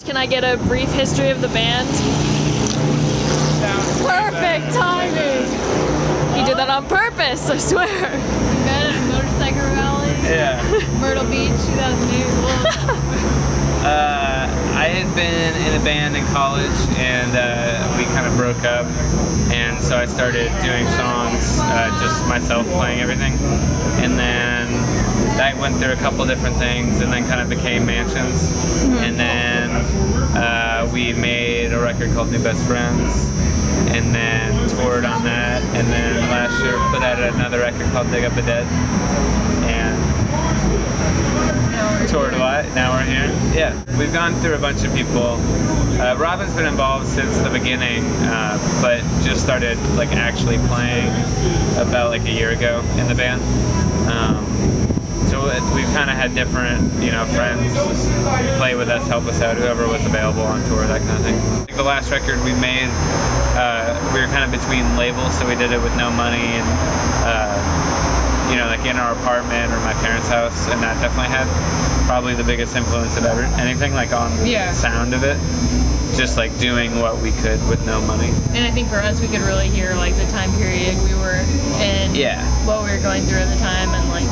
Can I get a brief history of the band? Perfect timing! He did that on purpose, I swear. We met at a motorcycle rally. Yeah. Myrtle Beach, 2008. I had been in a band in college, and we kind of broke up, and so I started doing songs, just myself playing everything, and then that went through a couple different things, and then kind of became Mansions, and then we made a record called New Best Friends, and then toured on that, and then last year put out another record called Dig Up the Dead, and toured a lot. Now we're here. Yeah, we've gone through a bunch of people. Robin's been involved since the beginning, but just started like actually playing about like a year ago in the band. So we've kind of had different, friends play with us, help us out, whoever was available on tour, that kind of thing. Like the last record we made, we were kind of between labels, so we did it with no money and, like in our apartment or my parents' house, and that definitely had probably the biggest influence of anything, like on the sound of it. Just like doing what we could with no money. And I think for us, we could really hear like the time period we were in, what we were going through at the time, and like,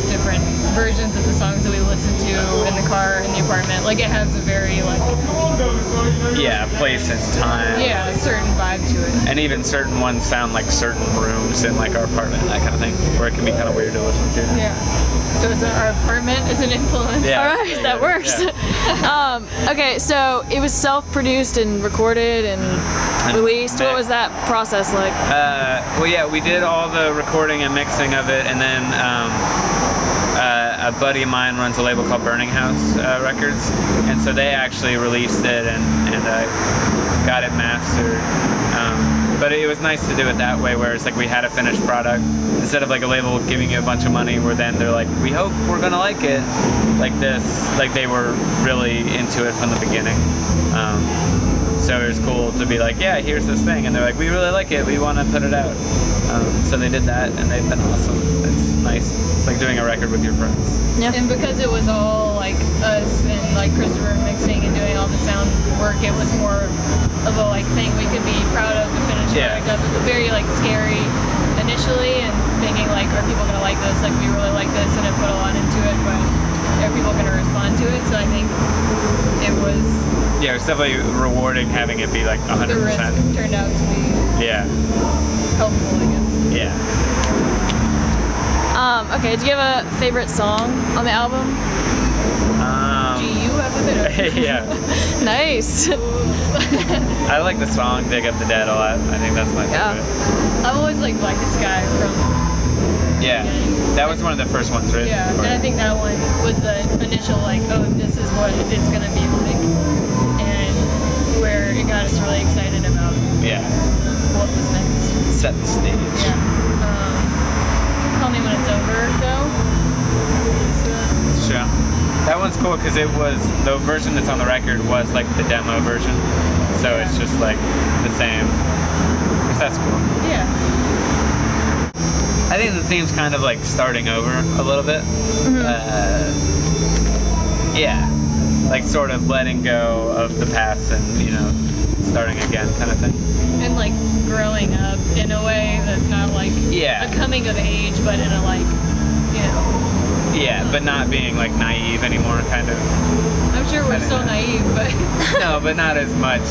different versions of the songs that we listened to in the car, in the apartment. Like it has a very like place and time. Yeah, a certain vibe to it. And even certain ones sound like certain rooms in like our apartment, that kind of thing, where it can be kind of weird to listen to. Yeah. So our apartment is an influence. Yeah. All right, that works. Yeah. Okay, so it was self-produced and recorded and released. What was that process like? We did all the recording and mixing of it, and then a buddy of mine runs a label called Burning House Records, and so they actually released it and got it mastered. But it was nice to do it that way, where it's like we had a finished product instead of like a label giving you a bunch of money, where then they're like, we hope we're gonna like it, like this. Like they were really into it from the beginning. So it was cool to be like, yeah, here's this thing, and they're like, we really like it, we want to put it out. So they did that, and they've been awesome. It's nice. It's like doing a record with your friends. Yeah. And because it was all like us and like Christopher mixing and doing all the sound work, it was more of a like thing we could be proud of the finished product of. It was very like scary initially, and thinking like, are people gonna like this? Like we really like this, and I put a lot into it, but are people gonna respond to it? So I think it was. Yeah, it's definitely rewarding having it be like 100%. The risk turned out to be helpful, I guess. Yeah. Okay, do you have a favorite song on the album? Do you have a favorite? Yeah. Nice. I like the song Dig Up the Dead a lot. I think that's my favorite. I've always liked Black the Sky from that was one of the first ones, right? Yeah, and I think that one was the initial like, oh, this is what it's gonna be like, and where it got us really excited about what was next. Set the stage. Yeah. Tell Me When It's Over, though. Sure. That one's cool because it was, the version that's on the record was like the demo version. So it's just like the same. That's cool. Yeah. I think the theme's kind of like starting over a little bit. Like sort of letting go of the past and, starting again kind of thing. And like growing up in a way that's not like a coming of age, but in a like, but not being like naive anymore, kind of. I'm sure we're still naive, but no, but not as much,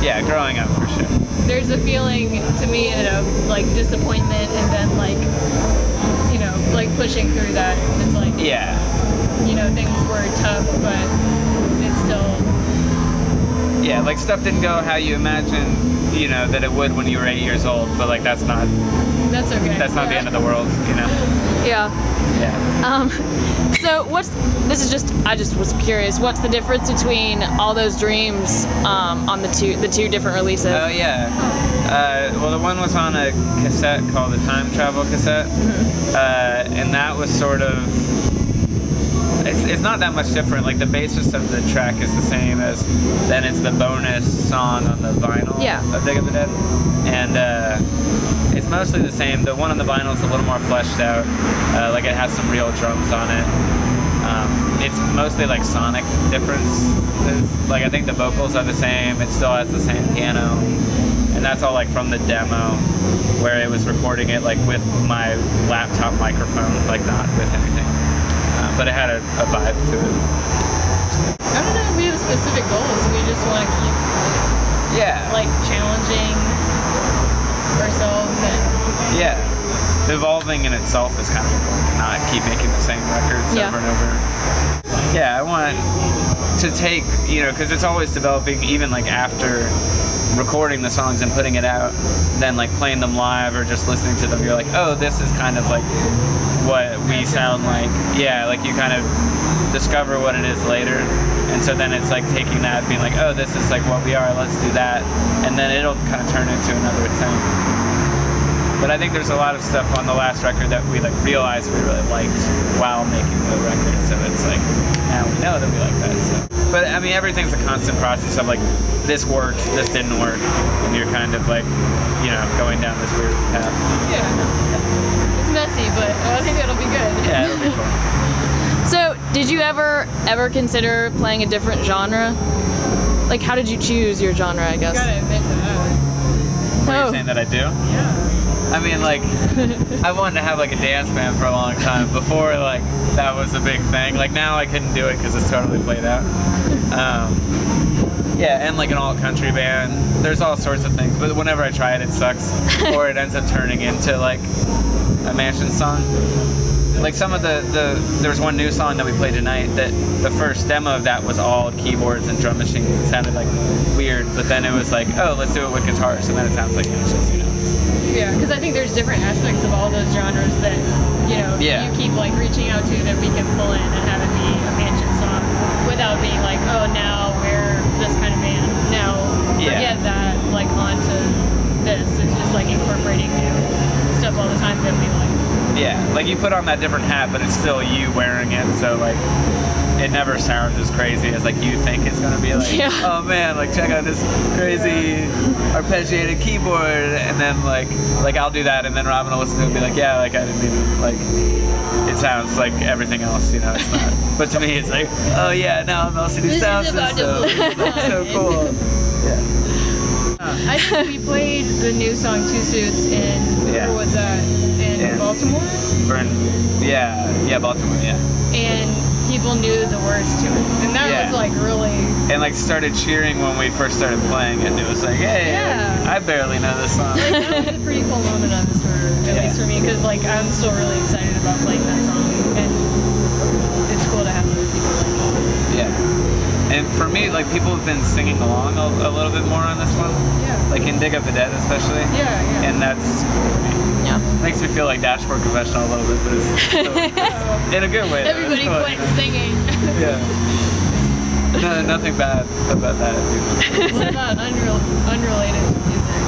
Yeah, growing up for sure. There's a feeling to me of like disappointment, and then like, like pushing through that. It's like things were tough, but it's still. Yeah, like stuff didn't go how you imagined, that it would when you were 8 years old, but like that's okay. That's not the end of the world, Yeah. Yeah. So I just was curious, what's the difference between All Those Dreams on the two different releases? Oh yeah. Well, the one was on a cassette called the Time Travel cassette, and that was sort of. It's not that much different. Like the basis of the track is the same as then it's the bonus song on the vinyl of Dig Up the Dead, and it's mostly the same. The one on the vinyl is a little more fleshed out. Like it has some real drums on it. It's mostly like sonic differences. Like I think the vocals are the same. It still has the same piano, and that's all like from the demo, where it was recording it like with my laptop microphone, like not with anything. But it had a vibe to it. I don't know if we have specific goals. We just want to keep like challenging ourselves and evolving in itself is kind of important. Not keep making the same records over and over. Yeah, I want to take, you know, because it's always developing, even like after recording the songs and putting it out, then like playing them live or just listening to them, you're like, oh, this is kind of like what we sound like. Yeah, like you kind of discover what it is later. And so then it's like taking that, being like, oh, this is like what we are, let's do that. And then it'll kind of turn into another thing. But I think there's a lot of stuff on the last record that we like realized we really liked while making the record. So it's like, now we know that we like that. So. But I mean, everything's a constant process of like, this worked, this didn't work. And you're kind of like, you know, going down this weird path. Yeah. It's messy, but I think it'll be good. Yeah, it'll be cool. So, did you ever consider playing a different genre? Like, how did you choose your genre, I guess? You gotta admit to that. What are you saying that I do? Yeah. I mean, like, I wanted to have like a dance band for a long time before like that was a big thing. Like now I couldn't do it because it's totally played out. Yeah, and like an all-country band. There's all sorts of things, but whenever I try it, it sucks, or it ends up turning into like a Mansion song. Like some of there was one new song that we played tonight that the first demo of that was all keyboards and drum machines. It sounded like weird, but then it was like, oh, let's do it with guitars, and then it sounds like Mansions, you know. Yeah, because I think there's different aspects of all those genres that, you know, you keep like reaching out to that we can pull in and have it be a Mansion song without being like, oh, now we're this kind of band. Now forget that, like onto this. It's just like incorporating new stuff all the time that we like. Yeah, like you put on that different hat, but it's still you wearing it, so like it never sounds as crazy as like you think it's gonna be. Like, oh man, like check out this crazy arpeggiated keyboard, and then like I'll do that, and then Robin will listen to it and be like, yeah, like I didn't even like. It sounds like everything else, you know. It's not. But to me, it's like, oh yeah, now I'm LCD sound system. That's so cool. Yeah. I think we played the new song Two Suits in where was that? In Baltimore? Or in, Baltimore, And people knew the words to it. And that was like really... And like started cheering when we first started playing it. And it was like, hey, I barely know this song. Like, that was a pretty cool moment on this tour, at least for me, because like I'm still really excited about playing that song. And it's cool to have other people like it. Yeah. And for me, like people have been singing along a little bit more on this one. Yeah. Like in Dig Up the Dead especially. Yeah. And that's cool to me. Yeah. Makes me feel like Dashboard Confessional a little bit, but it's in a good way. Everybody quit singing. Yeah. No, nothing bad about that. What about unrelated music?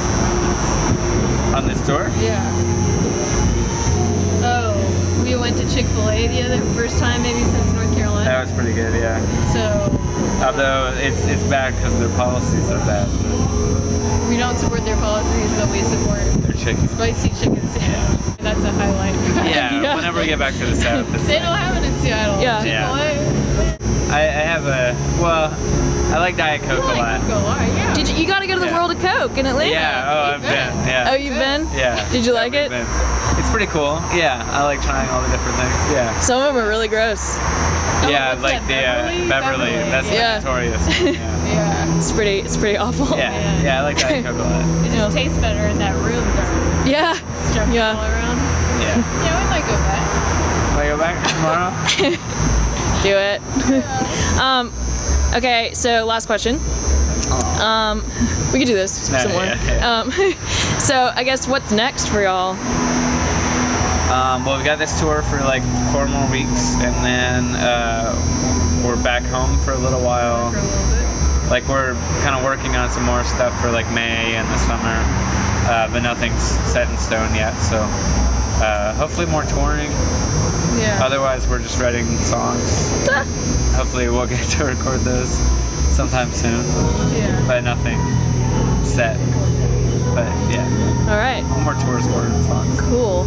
On this tour? Yeah. Oh, we went to Chick-fil-A the first time maybe since North Carolina. That was pretty good, yeah. So. Although it's bad because their policies are bad. We don't support their policies, but we support their chicken. Spicy chicken sandwich. That's a highlight. Yeah, whenever we get back to the South. They don't have it in Seattle. Yeah. Chick-fil-A. I have I like Diet Coke a lot. Yeah. You gotta go to the World of Coke in Atlanta. Yeah, I've been. Yeah. Oh, you've been? Yeah. Did you like it? It's pretty cool. Yeah, I like trying all the different things. Yeah. Some of them are really gross. Yeah, like the Beverly. That's notorious. Yeah. It's pretty awful. Yeah, I like Diet Coke a lot. It just tastes better in that room though. Yeah. It's jumping all around. Yeah, we might go back. Might go back tomorrow? Do it. Yeah. Okay, so last question. We could do this some more. So I guess what's next for y'all? Well, we got this tour for like 4 more weeks, and then we're back home for a little while. For a little bit. Like we're kind of working on some more stuff for like May and the summer, but nothing's set in stone yet. So hopefully more touring. Yeah. Otherwise, we're just writing songs. Hopefully, we'll get to record those sometime soon. Yeah. But nothing set. But yeah. All right. More tours, more songs. Cool.